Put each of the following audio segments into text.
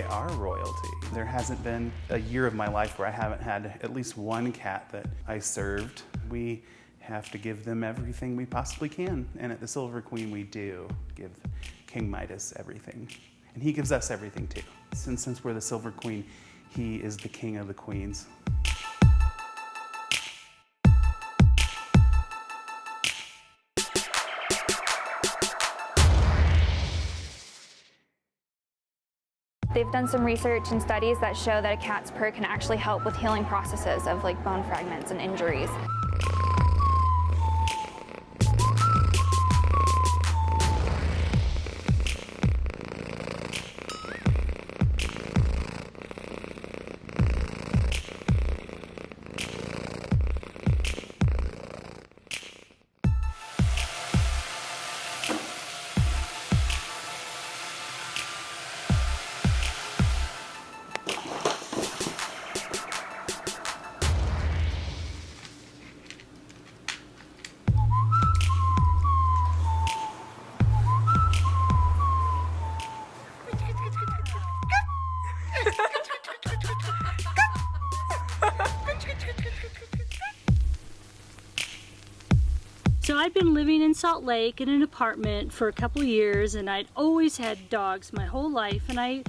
are royalty. There hasn't been a year of my life where I haven't had at least one cat that I served. We have to give them everything we possibly can. And at the Silver Queen, we do give King Midas everything. And he gives us everything too. Since we're the Silver Queen, he is the king of the queens. They've done some research and studies that show that a cat's purr can actually help with healing processes of like bone fragments and injuries. So I'd been living in Salt Lake in an apartment for a couple years, and I'd always had dogs my whole life, and I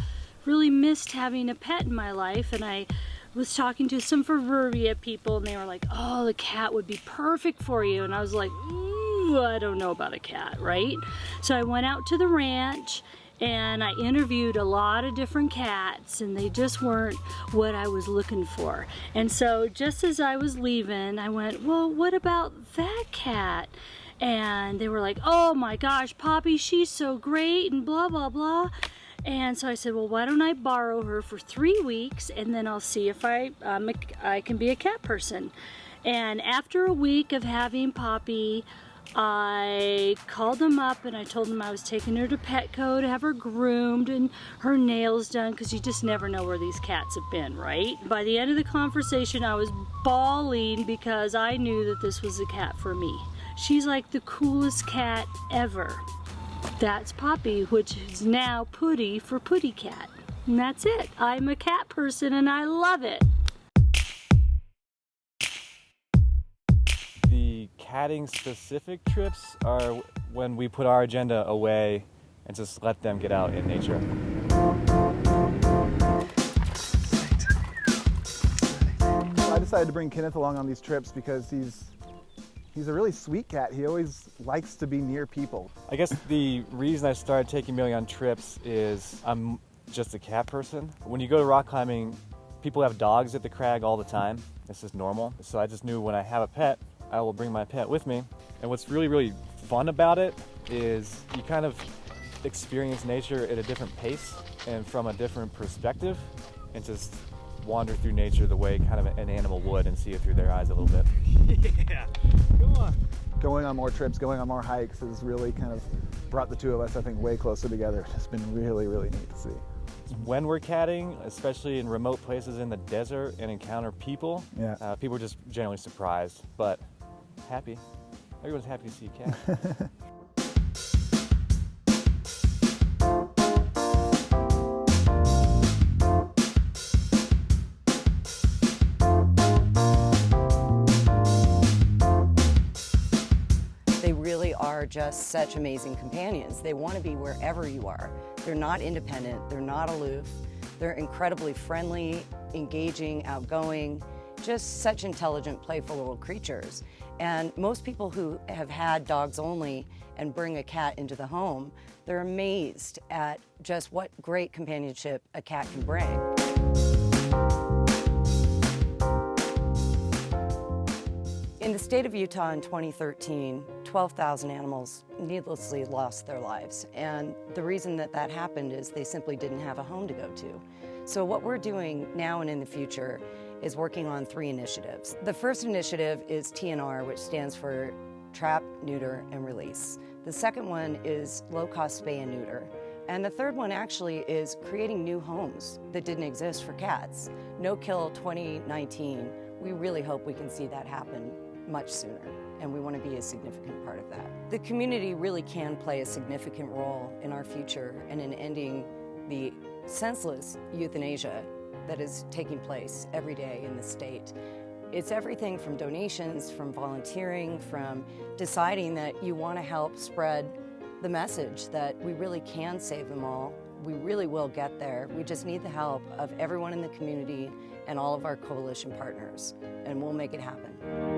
really missed having a pet in my life. And I was talking to some Ververia people, and they were like, oh, the cat would be perfect for you. And I was like, I don't know about a cat, right? So I went out to the ranch and I interviewed a lot of different cats, and they just weren't what I was looking for. And so just as I was leaving, I went, well, what about that cat? And they were like, oh my gosh, Poppy, she's so great, and blah, blah, blah. And so I said, well, why don't I borrow her for 3 weeks, and then I'll see if I can be a cat person. And after a week of having Poppy, I called them up and I told them I was taking her to Petco to have her groomed and her nails done, because you just never know where these cats have been, right? By the end of the conversation, I was bawling because I knew that this was a cat for me. She's like the coolest cat ever. That's Poppy, which is now Putty for Putty Cat. And that's it. I'm a cat person and I love it. The catting specific trips are when we put our agenda away and just let them get out in nature. I decided to bring Kenneth along on these trips because he's a really sweet cat. He always likes to be near people. I guess the reason I started taking Millie on trips is I'm just a cat person. When you go to rock climbing, people have dogs at the crag all the time. It's just normal. So I just knew when I have a pet, I will bring my pet with me. And what's really, really fun about it is you kind of experience nature at a different pace and from a different perspective, and just wander through nature the way kind of an animal would and see it through their eyes a little bit. Yeah, come on. Going on more trips, going on more hikes has really kind of brought the two of us, I think, way closer together. It's been really, really neat to see. When we're catting, especially in remote places in the desert and encounter people, people are just generally surprised, but happy. Everyone's happy to see a cat. They really are just such amazing companions. They want to be wherever you are. They're not independent, they're not aloof, they're incredibly friendly, engaging, outgoing, just such intelligent, playful little creatures. And most people who have had dogs only and bring a cat into the home, they're amazed at just what great companionship a cat can bring. In the state of Utah in 2013, 12,000 animals needlessly lost their lives. And the reason that that happened is they simply didn't have a home to go to. So what we're doing now and in the future is working on 3 initiatives. The first initiative is TNR, which stands for Trap, Neuter, and Release. The second one is low-cost spay and neuter. And the third one actually is creating new homes that didn't exist for cats. No Kill 2019, we really hope we can see that happen much sooner, and we want to be a significant part of that. The community really can play a significant role in our future and in ending the senseless euthanasia that is taking place every day in the state. It's everything from donations, from volunteering, from deciding that you want to help spread the message that we really can save them all. We really will get there. We just need the help of everyone in the community and all of our coalition partners, and we'll make it happen.